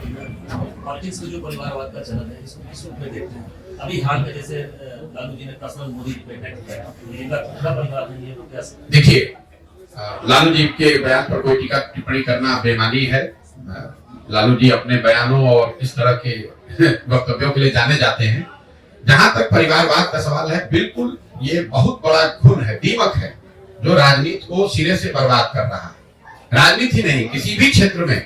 Politics में जो परिवारवाद का चलन है इसको किस रूप में देखते हैं? अभी हाल में जैसे लालू जी ने पर्सनल मोदी पे अटैक किया, इनका पूरा परिवार नहीं है, क्या? देखिए, लालू जी के बयान पर कोई टीका टिप्पणी करना बेमानी है। लालू जी अपने बयानों और इस तरह के वक्तव्यों के लिए जाने जाते हैं। जहां तक परिवारवाद का सवाल है, बिल्कुल ये बहुत बड़ा खून है, दीमक है, जो राजनीति को सिरे से बर्बाद कर रहा है। राजनीति नहीं, किसी भी क्षेत्र में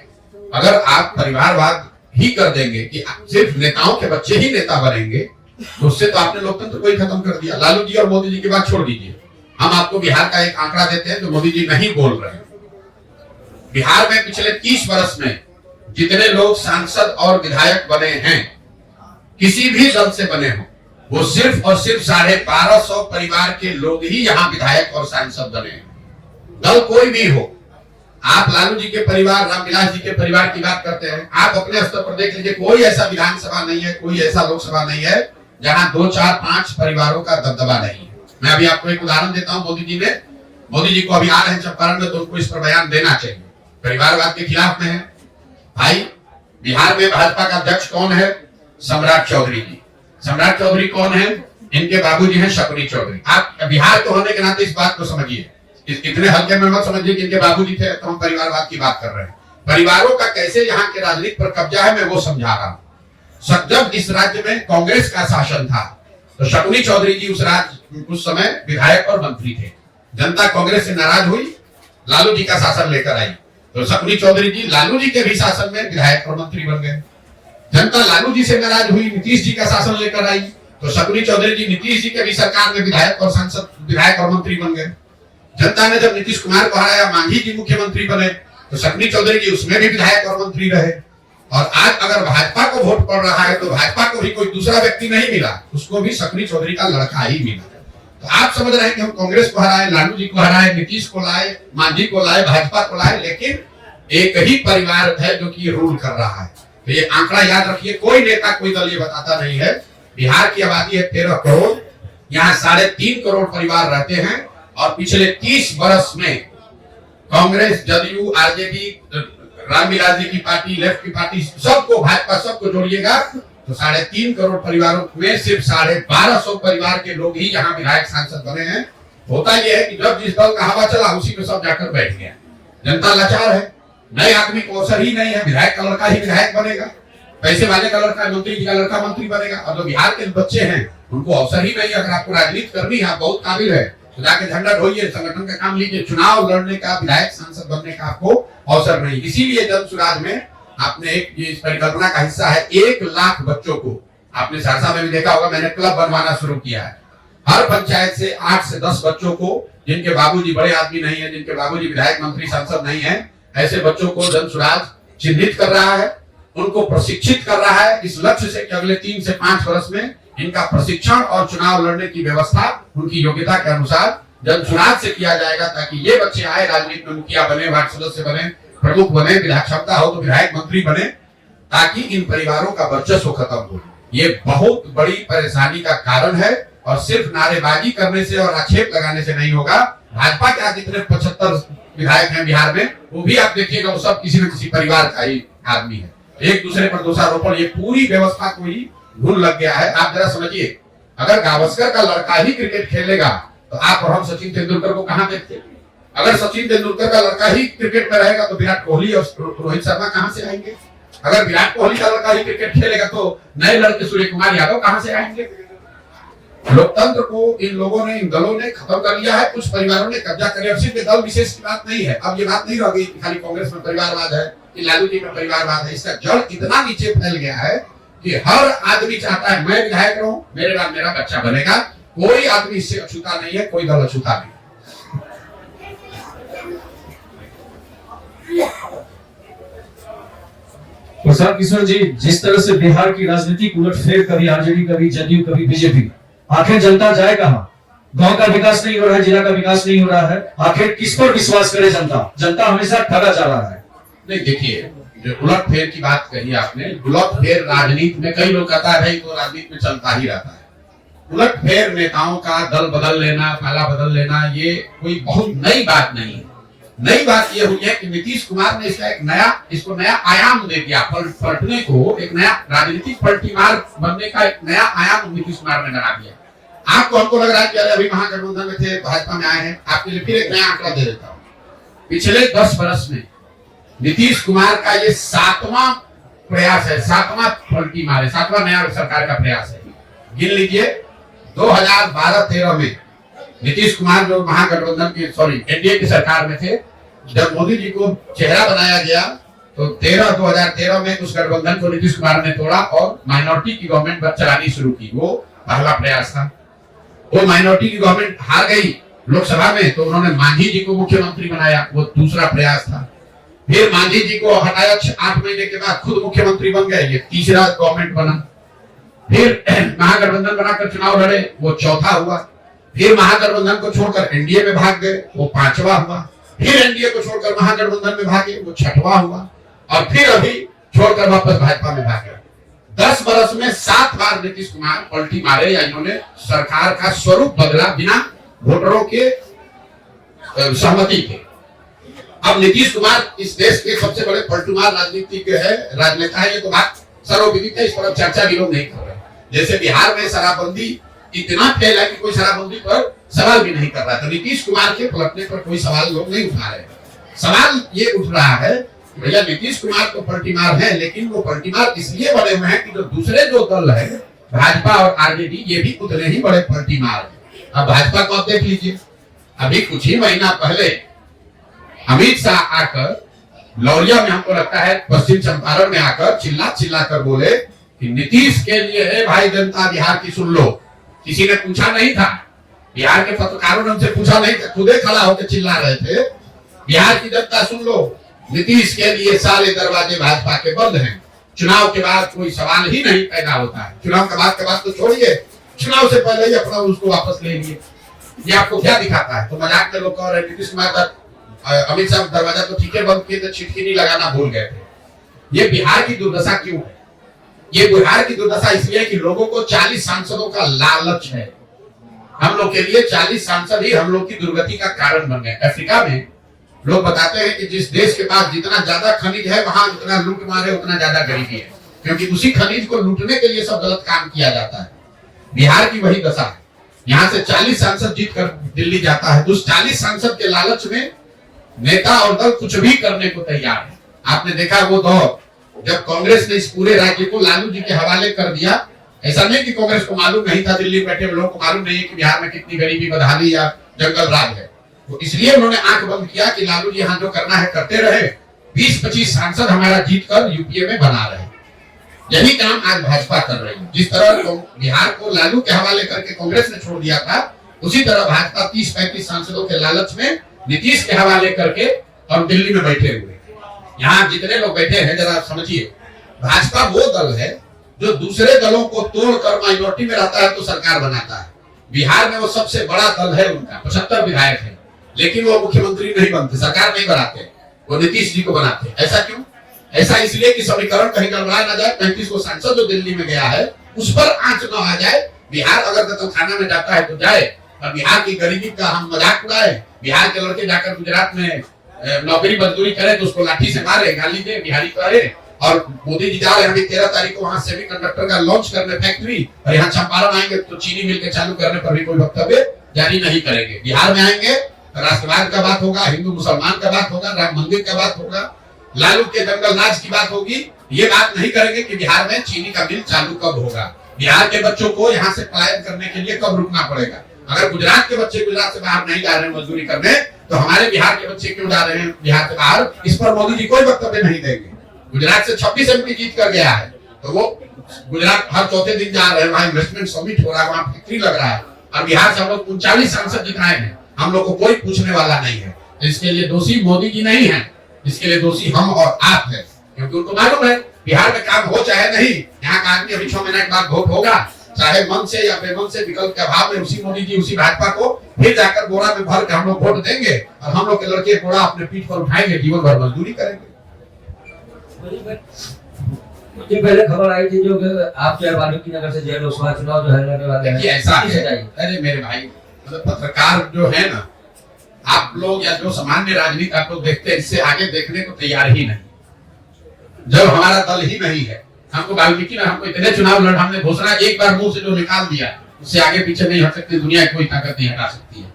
अगर आप परिवारवाद ही कर देंगे कि सिर्फ नेताओं के बच्चे ही नेता बनेंगे, तो उससे तो आपने लोकतंत्र को ही खत्म कर दिया। लालू जी और मोदी जी की बात छोड़ दीजिए, हम आपको बिहार का एक आंकड़ा देते हैं जो मोदी जी नहीं बोल रहे हैं। बिहार में पिछले 30 वर्ष में जितने लोग सांसद और विधायक बने हैं, किसी भी दल से बने हो, वो सिर्फ और सिर्फ 1250 परिवार के लोग ही यहाँ विधायक और सांसद बने हैं। दल कोई भी हो, आप लालू जी के परिवार, रामविलास जी के परिवार की बात करते हैं, आप अपने स्तर पर देख लीजिए, कोई ऐसा विधानसभा नहीं है, कोई ऐसा लोकसभा नहीं है जहां 2, 4, 5 परिवारों का दबदबा नहीं है। मैं अभी आपको एक उदाहरण देता हूं। मोदी जी को अभी आ रहे हैं चंपारण में, तो उनको इस पर बयान देना चाहिए। परिवारवाद के खिलाफ में है भाई। बिहार में भाजपा का अध्यक्ष कौन है? सम्राट चौधरी जी। सम्राट चौधरी कौन है? इनके बाबूजी हैं शकुनी चौधरी। आप बिहार के होने के नाते इस बात को समझिए, इतने हल्के में मत समझिए कि इनके बाबूजी थे तो हम परिवारवाद की बात कर रहे हैं। परिवारों का कैसे यहाँ के राजनीति पर कब्जा है, मैं वो समझा रहा हूँ। जब इस राज्य में कांग्रेस का शासन था, तो शकुनी चौधरी जी उस समय विधायक और मंत्री थे। जनता कांग्रेस से नाराज हुई, लालू जी का शासन लेकर आई, तो शकुनी चौधरी जी लालू जी के भी शासन में विधायक और मंत्री बन गए। जनता लालू जी से नाराज हुई, नीतीश जी का शासन लेकर आई, तो शकुनी चौधरी जी नीतीश जी के भी सरकार में विधायक और सांसद, विधायक और मंत्री बन गए। जनता ने जब नीतीश कुमार को हराया, मांझी जी मुख्यमंत्री बने, तो शकुनी चौधरी जी उसमें भी विधायक और मंत्री रहे। और आज अगर भाजपा को वोट पड़ रहा है, तो भाजपा को भी कोई दूसरा व्यक्ति नहीं मिला, उसको भी शकुनी चौधरी का लड़का ही मिला। तो आप समझ रहे हैं कि हम कांग्रेस को हराए, लालू जी को हराए, नीतीश को लाए, मांझी को लाए, भाजपा को लाए, लेकिन एक ही परिवार है जो कि रूल कर रहा है। तो ये आंकड़ा याद रखिए, कोई नेता, कोई दल ये बताता नहीं है। बिहार की आबादी है 13 करोड़, यहाँ 3.5 करोड़ परिवार रहते हैं, और पिछले 30 वर्ष में कांग्रेस, जदयू, आरजेडी, रामविलास जी की पार्टी, लेफ्ट की पार्टी, सबको, भाजपा, सबको जोड़िएगा तो 3.5 करोड़ परिवारों में सिर्फ 1250 परिवार के लोग ही यहाँ विधायक सांसद बने हैं। होता यह है कि जब जिस दल का हवा चला उसी में सब जाकर बैठ गया। जनता लाचार है, नए आदमी को अवसर ही नहीं है। विधायक का लड़का ही विधायक बनेगा, पैसे वाले का लड़का, मंत्री जी का लड़का मंत्री बनेगा। और जो बिहार के बच्चे हैं उनको अवसर ही नहीं। अगर आपको राजनीति करनी है, आप बहुत काबिल है, तो जाके झंडा ढोइए, संगठन का काम लीजिए। चुनाव लड़ने का, विधायक सांसद बनने का आपको अवसर नहीं। इसीलिए जन सुराज में आपने एक इस परिकल्पना का हिस्सा है, 1 लाख बच्चों को, आपने सहरसा में भी देखा होगा, मैंने क्लब बनवाना शुरू किया है। हर पंचायत से 8 से 10 बच्चों को, जिनके बाबूजी बड़े आदमी नहीं है, जिनके बाबूजी विधायक, मंत्री, सांसद नहीं है, ऐसे बच्चों को जन सुराज चिन्हित कर रहा है, उनको प्रशिक्षित कर रहा है, इस लक्ष्य से कि अगले 3 से 5 वर्ष में इनका प्रशिक्षण और चुनाव लड़ने की व्यवस्था उनकी योग्यता के अनुसार जन सुराज से किया जाएगा, ताकि ये बच्चे आए, राजनीति में मुखिया बने, वार्ड सदस्य बने, प्रमुख बने, विधायक क्षमता हो तो विधायक, मंत्री बने, ताकि इन परिवारों का वर्चस्व खत्म हो। ये बहुत बड़ी परेशानी का कारण है, और सिर्फ नारेबाजी करने से और आक्षेप लगाने से नहीं होगा। भाजपा के आज जितने 75 विधायक हैं बिहार में, वो भी आप देखिएगा, वो सब किसी न किसी परिवार का ही आदमी है। एक दूसरे पर दोषारोपण, ये पूरी व्यवस्था को ही घुन लग गया है। आप जरा समझिए, अगर गावस्कर का लड़का ही क्रिकेट खेलेगा, तो आप और हम सचिन तेंदुलकर को कहां देखते? अगर सचिन तेंदुलकर का लड़का ही क्रिकेट में रहेगा, तो विराट कोहली और रोहित शर्मा कहां से आएंगे? अगर विराट कोहली का लड़का ही क्रिकेट खेलेगा, तो नए लड़के सूर्य कुमार यादव कहां से आएंगे? लोकतंत्र को इन लोगों ने, इन दलों ने खत्म कर लिया है। कुछ परिवारों ने कब्जा कर लिया। सिर्फ दल विशेष की बात नहीं है, अब ये बात नहीं रह गई खाली कांग्रेस में परिवारवाद है कि लालू जी में परिवारवाद है। इसका जड़ इतना नीचे फैल गया है कि हर आदमी चाहता है मैं विधायक रहूं, मेरे बाद मेरा बच्चा बनेगा। कोई आदमी इससे अछूता नहीं है, कोई दल अछूता नहीं। प्रसाद किशोर जी, जिस तरह से बिहार की राजनीतिक उलटफेर, कभी आरजेडी, कभी जदयू, कभी बीजेपी, आखिर जनता जाए कहां? गांव का विकास नहीं हो रहा है, जिला का विकास नहीं हो रहा है, आखिर किस पर विश्वास करे जनता? जनता हमेशा ठगा जा रहा है। नहीं, देखिए, जो उलटफेर की बात कही आपने, उलटफेर राजनीति में, कई लोग कहता है भाई तो राजनीति में चलता ही रहता है। उलटफेर नेताओं का दल बदल लेना, पाला बदल लेना, ये कोई बहुत नई बात नहीं है। नई बात यह हुई है कि नीतीश कुमार ने इसको नया आयाम दे दिया। पलटने को एक नया राजनीतिक पलटीमार बनने का एक नया आयाम नीतीश कुमार ने बना दिया। आपको हमको लग रहा है कि अभी महागठबंधन में थे, भाजपा में आए हैं। आपके लिए फिर एक नया आंकड़ा दे देता हूँ। पिछले 10 वर्ष में नीतीश कुमार का ये 7वां प्रयास है, 7वां पलटीमार है, 7वां नया सरकार का प्रयास है। गिन लीजिए, 2012-13 में नीतीश कुमार जो महागठबंधन की एनडीए की सरकार में थे, जब मोदी जी को चेहरा बनाया गया तो 2013 में उस गठबंधन को नीतीश कुमार ने तोड़ा और माइनॉरिटी की गवर्नमेंट चलानी शुरू की। वो पहला प्रयास था। वो माइनॉरिटी की गवर्नमेंट हार गई लोकसभा में, तो उन्होंने मांझी जी को मुख्यमंत्री बनाया। वो दूसरा प्रयास था। फिर मांझी जी को हटाया, 8 महीने के बाद खुद मुख्यमंत्री बन गए। ये तीसरा गवर्नमेंट बना। फिर महागठबंधन बनाकर चुनाव लड़े, वो चौथा हुआ। फिर महागठबंधन को छोड़कर एनडीए में भाग गए, वो 5वां हुआ। फिर एनडीए को छोड़कर महागठबंधन में भागे, वो 6वां हुआ। और फिर अभी छोड़कर वापस भाजपा में भागे। 10 वर्ष में 7 बार नीतीश कुमार पलटी मारे, या इन्होंने सरकार का स्वरूप बदला बिना वोटरों के सहमति के। अब नीतीश कुमार इस देश के सबसे बड़े पलटूमार राजनीतिज्ञ है, राजनेता है। ये तो बात सर्वविदित है, इस पर चर्चा भी लोग नहीं कर रहे। जैसे बिहार में शराबबंदी इतना फैल है कि कोई शराबबंदी पर सवाल भी नहीं कर रहा। तो नीतीश कुमार के पलटने पर कोई सवाल लोग नहीं उठा रहे। सवाल ये उठ रहा है भैया नीतीश कुमार तो पलटीमार है, लेकिन वो पलटीमार इसलिए बने हुए हैं कि जो दूसरे जो दल है भाजपा और आरजेडी, ये भी उतने ही बड़े पलटीमार हैं। अब भाजपा को आप देख लीजिए, अभी कुछ ही महीना पहले अमित शाह आकर लौरिया में, हमको लगता है पश्चिम चंपारण में आकर चिल्ला कर बोले कि नीतीश के लिए है भाई जनता बिहार की, सुन लो। किसी ने पूछा नहीं था, बिहार के पत्रकारों ने उनसे पूछा नहीं था, खुदे खड़ा होकर चिल्ला रहे थे, बिहार की जनता सुन लो, नीतीश के लिए सारे दरवाजे भाजपा के बंद हैं। चुनाव के बाद कोई सवाल ही नहीं पैदा होता है। चुनाव के बाद तो छोड़िए, चुनाव से पहले ही अपना उसको वापस ले लिए। ये आपको क्या दिखाता है? तो मजाक में लोग कह रहे नीतीश कुमार का अमित शाह दरवाजा तो ठीक है बंद किए थे, छिटकी नहीं लगाना भूल गए थे। ये बिहार की दुर्दशा क्यों है? ये बिहार की दुर्दशा इसलिए कि लोगों को 40 सांसदों का लालच है। हम लोग के लिए 40 सांसद ही हम लोग की दुर्गति का कारण बन गए। अफ्रीका में लोग बताते हैं कि जिस देश के पास जितना ज्यादा खनिज है, वहां जितना लूट मार है उतना ज्यादा गरीबी है, क्योंकि उसी खनिज को लूटने के लिए सब गलत काम किया जाता है। बिहार की वही दशा है। यहाँ से 40 सांसद जीत कर दिल्ली जाता है, तो उस 40 सांसद के लालच में नेता और दल कुछ भी करने को तैयार है। आपने देखा वो दौर जब कांग्रेस ने इस पूरे राज्य को लालू जी के हवाले कर दिया। ऐसा नहीं कि कांग्रेस को मालूम नहीं था, दिल्ली बैठे लोगों को मालूम नहीं है कि बिहार में कितनी गरीबी, बदहाली या जंगल राज है। तो इसलिए उन्होंने आंख बंद किया कि लालू जी यहाँ जो करना है करते रहे, 20-25 सांसद हमारा जीत कर यूपीए में बना रहे। यही काम आज भाजपा कर रही है। जिस तरह बिहार को लालू के हवाले करके कांग्रेस ने छोड़ दिया था, उसी तरह भाजपा 30-35 सांसदों के लालच में नीतीश के हवाले करके और दिल्ली में बैठे हुए। यहाँ जितने लोग बैठे हैं जरा समझिए, भाजपा वो दल है जो दूसरे दलों को तोड़कर माइनॉरिटी में रहता है तो सरकार बनाता है। बिहार में वो सबसे बड़ा दल है, उनका 75 विधायक है, लेकिन वो मुख्यमंत्री नहीं बनते, सरकार नहीं बनाते, वो नीतीश जी को बनाते। ऐसा क्यों? ऐसा इसलिए कि समीकरण कहीं गड़बड़ा ना जाए। 35 को सांसद जो दिल्ली में गया है उस पर आंच न आ जाए। बिहार अगर कतलखाना में जाता है तो जाए, और बिहार की गरीबी का हम मजाक उड़ाए। बिहार के लड़के जाकर गुजरात में नौकरी मजदूरी करे तो उसको लाठी से मारे, गाली दे, बिहारी करे। और मोदी जी जा रहे हैं 13 तारीख को वहां सेमी कंडक्टर का लॉन्च करने फैक्ट्री, और यहाँ चंपारण आएंगे तो चीनी मिल के चालू करने पर भी कोई वक्तव्य जारी नहीं करेंगे। बिहार में आएंगे राष्ट्रवाद का बात होगा, हिंदू मुसलमान का बात होगा, राम मंदिर का बात होगा, लालू के जंगल राज की बात होगी। ये बात नहीं करेंगे कि बिहार में चीनी का मिल चालू कब होगा, बिहार के बच्चों को यहाँ से पलायन करने के लिए कब रुकना पड़ेगा। अगर गुजरात के बच्चे गुजरात से बाहर नहीं जा रहे हैं मजदूरी करने, तो हमारे बिहार के बच्चे क्यों जा रहे हैं बिहार से बाहर? इस पर मोदी जी कोई वक्तव्य नहीं देंगे। गुजरात से 26 एमपी जीत कर गया है, तो वो गुजरात हर चौथे दिन जा रहे हैं, वहाँ इन्वेस्टमेंट समिट हो रहा है, वहाँ फैक्ट्री लग रहा है, और बिहार से हम लोग 39 सांसद जिताए हैं। हम लोग को कोई पूछने वाला नहीं है। इसके लिए दोषी मोदी जी नहीं है, इसके लिए दोषी हम और आप हैं, क्योंकि उनको मालूम है बिहार में काम हो चाहे नहीं, यहाँ का आदमी अभी 6 महीने के बाद वोट होगा, चाहे मन से या बेमन से, विकल्प के अभाव में उसी मोदी जी उसी भाजपा को फिर जाकर बोरा में भर के हम लोग वोट देंगे, और हम लोग के लड़के बोरा अपने पीठ पर उठाएंगे, जीवन भर मजदूरी करेंगे। पहले खबर आई थी जो आप जो है वाल्मीकि नगर से जो लोकसभा चुनाव जो है लड़ने वाले हैं, ऐसा है। अरे मेरे भाई, मतलब पत्रकार जो है ना, आप लोग या जो सामान्य राजनीति आप लोग देखते हैं, इससे आगे देखने को तैयार ही नहीं। जब हमारा दल ही नहीं है, हमको वाल्मीकि ने हमको इतने चुनाव लड़, हमने घोषणा एक बार मुंह से जो निकाल दिया, उससे आगे पीछे नहीं हट सकती, दुनिया की कोई ताकत नहीं हटा सकती है।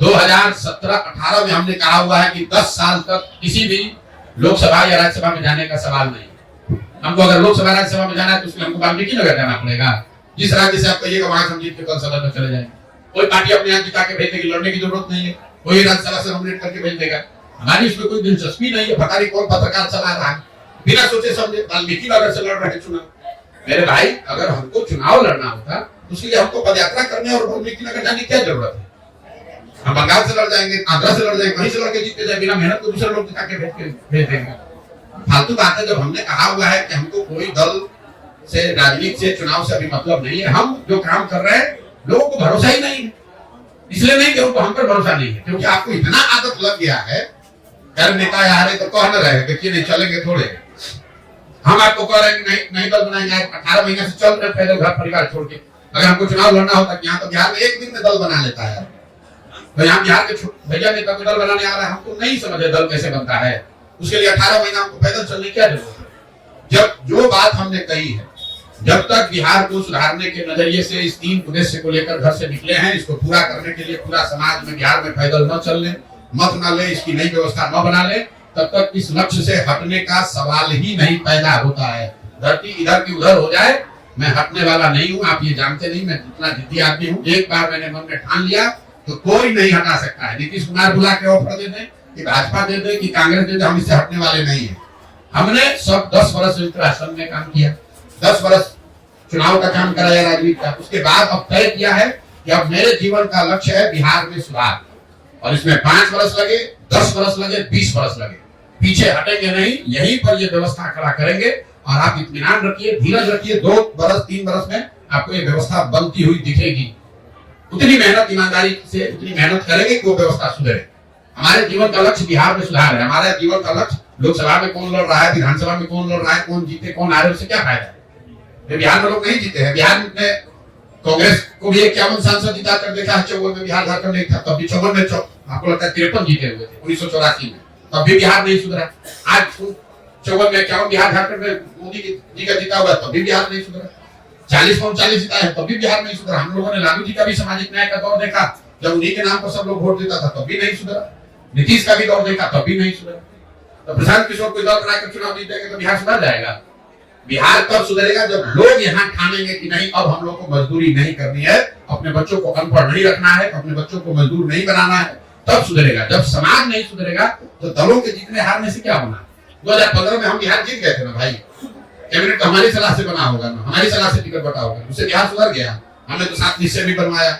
2017-18 में हमने कहा हुआ है कि 10 साल तक किसी भी लोकसभा या राज्यसभा में जाने का सवाल नहीं। हमको अगर लोकसभा राज्यसभा में जाना है तो उसके लिए हमको वाल्मीकि नगर जाना पड़ेगा। जिस राज्य से आप कहिएगा वहां से हम जीत के कल सदन में चले जाएंगे। कोई पार्टी अपने यहाँ जिता के भेज देगी, लड़ने की जरूरत नहीं है। कोई राज्यसभा से नॉमिनेट करके भेज देगा, हमारी इसमें कोई दिलचस्पी नहीं है। पता नहीं कौन पत्रकार चला रहा है, बिना सोचे समझे वाल्मीकि नगर से लड़ रहे चुनाव। मेरे भाई, अगर हमको चुनाव लड़ना होता तो उसके लिए हमको पदयात्रा करने और वाल्मीकि नगर जाने की क्या जरूरत है? हम बंगाल से लड़ जाएंगे, आंध्रा से लड़ जाएंगे, वहीं से लड़ के जीतते जाए, बिना मेहनत को दूसरे लोग जिता के भेज देंगे। फालतू बात है। जब हमने कहा हुआ है कि हमको कोई दल से, राजनीति से, चुनाव से अभी मतलब नहीं है, हम जो काम कर रहे हैं लोगों को भरोसा ही नहीं है। इसलिए नहीं कि उनको हम पर भरोसा नहीं है, क्योंकि आपको इतना आदत लग गया है, कर नेता आ रहे तो कह न रहे, देखिए नहीं चलेंगे थोड़े। हम आपको कह रहे हैं नहीं दल बनाएंगे, 18 महीने से चल रहे पैदल घर परिवार छोड़ के। अगर हमको चुनाव लड़ना होता यहाँ तो बिहार में एक दिन में दल बना लेता है। तो यहाँ बिहार के भैया नेता को दल बनाने आ रहा है, हमको नहीं समझ दल कैसे बनता है। उसके लिए 18 महीना हमको पैदल चलने की क्या जरूरत है? जब जो बात हमने कही है, जब तक बिहार को सुधारने के नजरिए से इस 3 उद्देश्य को लेकर घर से निकले हैं, इसको पूरा करने के लिए पूरा समाज में बिहार में पैदल न चलने, मत न ले, इसकी नई व्यवस्था न बना ले, तब तक इस लक्ष्य से हटने का सवाल ही नहीं पैदा होता है। धरती इधर की उधर हो जाए, मैं हटने वाला नहीं हूँ। आप ये जानते नहीं मैं कितना जिद्दी आदमी हूँ। एक बार मैंने मन में ठान लिया तो कोई नहीं हटा सकता है। नीतीश कुमार बुला के ऑफर दे दे कि भाजपा दे दे कि कांग्रेस दे दे, हम इससे हटने वाले नहीं है। हमने सब 10 वर्ष राष्ट्र में काम किया, 10 वर्ष चुनाव का काम कराया राजनीति का। उसके बाद अब तय किया है कि अब मेरे जीवन का लक्ष्य है बिहार में सुधार, और इसमें 5 वर्ष लगे, 10 वर्ष लगे, 20 वर्ष लगे, पीछे हटेंगे नहीं। यहीं पर ये व्यवस्था खड़ा करेंगे और आप इत्मीनान रखिए, धीरज रखिए। 2 वर्ष 3 वर्ष में आपको ये व्यवस्था बनती हुई दिखेगी। उतनी मेहनत ईमानदारी से उतनी मेहनत करेंगे कि वो व्यवस्था सुधरे। हमारे जीवन का लक्ष्य बिहार में सुधार है। हमारे जीवन का लक्ष्य लोकसभा में कौन लड़ रहा है, विधानसभा में कौन लड़ रहा है, कौन जीते कौन हारे, उससे क्या फायदा है? बिहार में लोग नहीं जीते हैं। बिहार में कांग्रेस को भी 51 सांसद जिता कर देखा है। 54 में बिहार झारखंड नहीं था, तब भी 54 में आपको लगता है 53 जीते हुए थे 1984 में, तब भी बिहार नहीं सुधरा। आज 54 में 51 बिहार झारखंड में मोदी जी का जीता हुआ, तब भी बिहार नहीं सुधरा। 40-39 जीता है, तब भी बिहार नहीं सुधरा। हम लोगों ने लालू जी का भी सामाजिक न्याय का दौर देखा, जब उन्हीं के नाम पर सब लोग वोट देता था, तब भी नहीं सुधरा। नीतीश का भी दौर देखा, तब भी नहीं सुधरा। तो प्रशांत किशोर कोई दल बनाकर चुनाव जीत देंगे तो बिहार सुधर जाएगा? बिहार कब सुधरेगा? जब लोग यहाँ ठानेंगे कि नहीं, अब हम लोग को मजदूरी नहीं करनी है, अपने बच्चों को अनपढ़ नहीं रखना है, अपने बच्चों को मजदूर नहीं बनाना है, तब सुधरेगा। जब समाज नहीं सुधरेगा तो दलों के जीतने हारने से क्या होना? 2015 में हम बिहार जीत गए थे ना भाई, कैबिनेट तो हमारी सलाह से बना होगा ना, हमारी सलाह से टिकट बटा होगा, उससे बिहार सुधर गया। हमने तो 7 निश्चय भी बनवाया,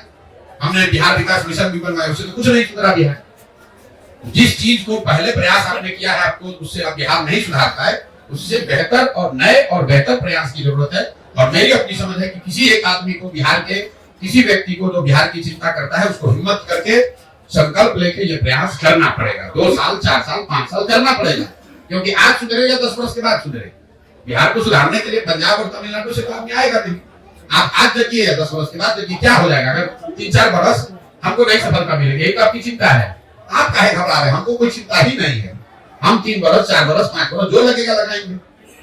हमने बिहार विकास मिशन भी बनवाया, उससे तो कुछ नहीं सुधरा बिहार। जिस चीज को पहले प्रयास आपने किया है, आपको उससे अब बिहार नहीं सुधारता है, उससे बेहतर और नए और बेहतर प्रयास की जरूरत है। और मेरी अपनी समझ है कि किसी एक आदमी को, बिहार के किसी व्यक्ति को जो बिहार की चिंता करता है, उसको हिम्मत करके संकल्प लेके ये प्रयास करना पड़ेगा। 2 साल 4 साल 5 साल करना पड़ेगा, क्योंकि आज सुधरेगा 10 वर्ष के बाद सुधरेगा। बिहार को सुधारने के लिए पंजाब और तमिलनाडु से काम आएगा नहीं। आप आज देखिए या 10 वर्ष के बाद देखिए क्या हो जाएगा। अगर 3-4 वर्ष हमको नई सफलता मिलेगी, यही तो आपकी चिंता है। आप काहे घबरा रहे हैं? हमको कोई चिंता ही नहीं है। हम 3 वर्ष 4 वर्ष 5 वर्ष जो लगेगा लगाएंगे,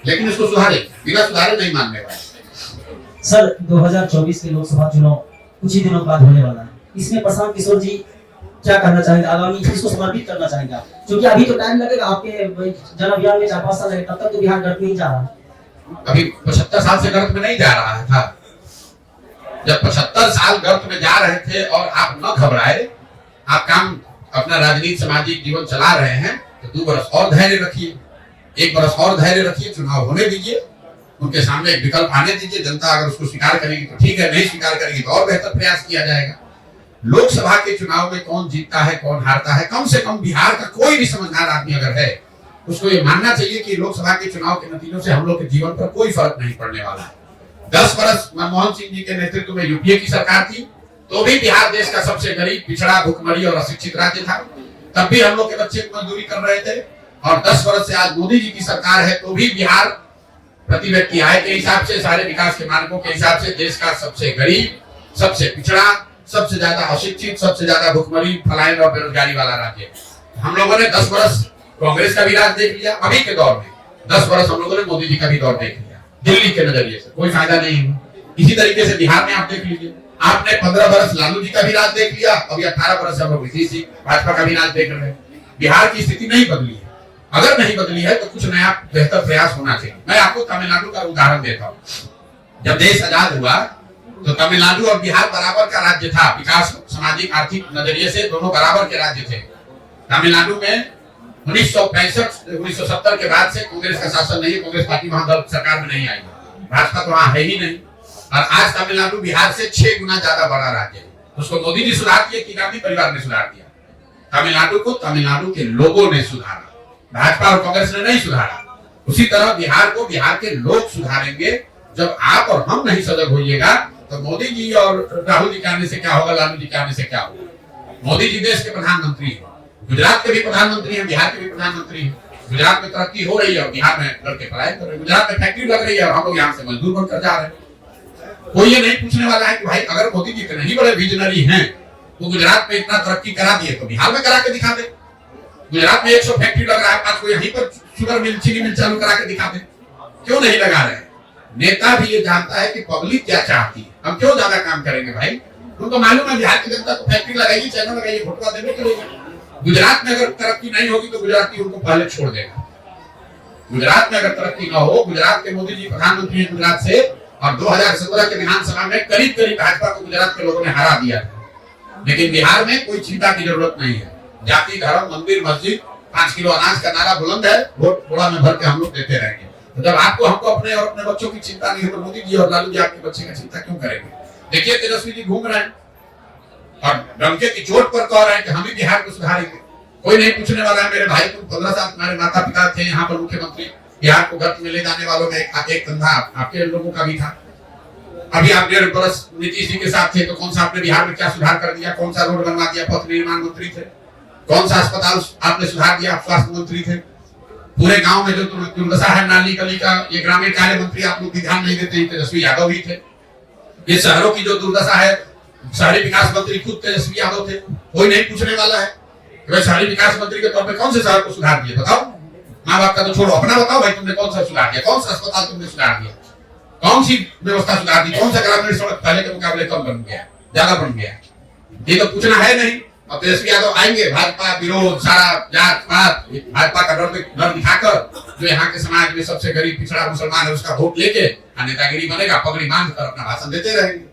लेकिन इसको सुधारे, बिना सुधारे नहीं मानने वाले। सर 2024 के लोकसभा चुनाव कुछ ही दिनों बाद होने वाला है, इसमें प्रशांत किशोर जी क्या करना चाहेंगे? आगामी किसको समर्पित करना चाहेंगे आप? क्योंकि अभी तो टाइम लगेगा, आपके जन अभियान में 4-5 साल लगेगा, तब तक तो बिहार गर्त नहीं जा रहा। अभी 75 साल से गर्त में नहीं जा रहा था। जब 75 साल गर्त में जा रहे थे और आप न घबराए, आप काम अपना राजनीति सामाजिक जीवन चला रहे हैं, तो 2 वर्ष और धैर्य रखिए, 1 वर्ष और धैर्य रखिए, चुनाव होने दीजिए, उनके सामने एक विकल्प आने दीजिए। जनता अगर उसको स्वीकार करेगी तो ठीक है, नहीं स्वीकार करेगी तो और बेहतर प्रयास किया जाएगा। लोकसभा के चुनाव में कौन जीतता है कौन हारता है, कम से कम बिहार का कोई भी समझदार आदमी अगर है, उसको ये मानना चाहिए कि लोकसभा के चुनाव के नतीजों से हम लोग के जीवन पर कोई फर्क नहीं पड़ने वाला है। 10 वर्ष मनमोहन सिंह जी के नेतृत्व में यूपीए की सरकार थी, तो भी बिहार देश का सबसे गरीब, पिछड़ा, भुखमरी और अशिक्षित राज्य था। तब भी हम लोग के बच्चे मजदूरी कर रहे थे। और 10 वर्ष से आज मोदी जी की सरकार है, तो भी बिहार प्रति व्यक्ति आय के हिसाब से, सारे विकास के मानकों के हिसाब से देश का सबसे गरीब, सबसे पिछड़ा, सबसे ज्यादा अशिक्षित, सबसे ज्यादा भुखमरी, पलायन और बेरोजगारी वाला राज्य है। हम लोगों ने 10 वर्ष कांग्रेस का भी राज देख लिया, अभी के दौर में 10 वर्ष हम लोगों ने मोदी जी का भी दौर देख लिया। दिल्ली के नजरिए से कोई फायदा नहीं हुआ। इसी तरीके से बिहार में आप देख लीजिए, आपने 15 वर्ष लालू जी का भी राज देख लिया, अभी 18 वर्ष हम लोग इसी भाजपा का भी राज देख रहे हैं। बिहार की स्थिति नहीं बदली है। अगर नहीं बदली है तो कुछ नया बेहतर प्रयास होना चाहिए। मैं आपको तमिलनाडु का उदाहरण देता हूँ। जब देश आजाद हुआ तो तमिलनाडु और बिहार बराबर का राज्य था, विकास, सामाजिक, आर्थिक नजरिए से दोनों बराबर के राज्य थे। तमिलनाडु में 1970 के बाद से कांग्रेस का शासन नहीं है, कांग्रेस पार्टी वहां दल सरकार में नहीं आई, भाजपा तो वहां है ही नहीं। और आज तमिलनाडु बिहार से 6 गुना ज्यादा बड़ा राज्य है। उसको मोदी जी सुधार दिए कि गांधी परिवार ने सुधार दिया? तमिलनाडु को तमिलनाडु के लोगों ने सुधारा, भाजपा और कांग्रेस ने नहीं सुधारा। उसी तरह बिहार को बिहार के लोग सुधारेंगे। जब आप और हम नहीं सजग होइएगा तो मोदी जी और राहुल जी के आने से क्या होगा, लालू जी के आने से क्या होगा? मोदी जी देश के प्रधानमंत्री हैं, गुजरात के भी प्रधानमंत्री हैं, बिहार के भी प्रधानमंत्री हैं। गुजरात में तरक्की हो रही है और बिहार में लड़के पढ़ाई कर रहे हैं। गुजरात में फैक्ट्री लग रही है और हम लोग यहाँ से मजदूर बनकर जा रहे हैं। कोई ये नहीं पूछने वाला है कि भाई अगर मोदी जी इतने ही बड़े विजनरी हैं तो गुजरात में इतना तरक्की करा दिए तो बिहार में करा के दिखा दे। गुजरात में 100 फैक्ट्री लग रहा है, आज को यहीं पर शुगर मिल, चीनी मिल चालू करा के दिखा दे। क्यों नहीं लगा रहे? नेता भी ये जानता है कि पब्लिक क्या चाहती है, हम क्यों ज्यादा काम करेंगे भाई? उनको मालूम है बिहार की जनता को फैक्ट्री लगाएगी, चैनल लगाएगी, घोटवा देने के लिए। गुजरात में अगर तरक्की नहीं होगी तो गुजराती उनको पहले छोड़ देगा। गुजरात में अगर तरक्की ना हो, गुजरात के मोदी जी प्रधानमंत्री हैं गुजरात से, और 2017 के विधानसभा में करीब करीब भाजपा को गुजरात के लोगों ने हरा दिया था। लेकिन बिहार में कोई चिंता की जरूरत नहीं है। जाति, धर्म, मंदिर, मस्जिद, 5 किलो अनाज का नारा बुलंद है, वोट थोड़ा में भर के हम लोग देते रहेंगे। तो जब आपको, हमको अपने और अपने बच्चों की चिंता नहीं है तो मोदी जी और लालू जी आपके बच्चे की चिंता क्यों करेंगे? देखिए तेजस्वी जी घूम रहे हैं और डंके की चोट पर कह रहे हैं कि हम ही बिहार को सुधारेंगे। कोई नहीं पूछने वाला है। मेरे भाई, तुम 15 साल, तुम्हारे माता पिता थे यहाँ पर मुख्यमंत्री, बिहार को गर्त में ले जाने वालों में एक कंधा आपके लोगों का भी था। अभी आप 1.5 वर्ष नीतीश जी के साथ थे तो कौन सा आपने बिहार में क्या सुधार कर दिया? कौन सा रोड बनवा दिया? पथ निर्माण मंत्री थे। कौन सा अस्पताल आपने सुधार दिया? स्वास्थ्य मंत्री थे। पूरे गांव में जो दुर्दशा है नाली गली का, ये ग्रामीण कार्य मंत्री आप लोग ध्यान नहीं देते, तेजस्वी यादव ही थे। ये शहरों की जो दुर्दशा है, शहरी विकास मंत्री खुद तेजस्वी यादव थे। कोई नहीं पूछने वाला है कि शहरी विकास मंत्री के तौर पर कौन से शहर को सुधार दिए? बताओ। माँ बाप का तो छोड़ो, अपना बताओ भाई, तुमने कौन सा सुधार दिया? कौन सा अस्पताल तुमने सुधार दिया? कौन सी व्यवस्था सुधार दी? कौन सा ग्रामीण सड़क पहले के मुकाबले कम बन गया, ज्यादा बन गया? ये तो पूछना है नहीं। और तेजस्वी यादव आएंगे, भाजपा विरोध, सारा जात पात, भाजपा का डर दिखाकर जो यहाँ के समाज में सबसे गरीब पिछड़ा मुसलमान है उसका वोट लेके नेतागिरी बनेगा, पगड़ी बांध कर अपना भाषण देते रहेंगे।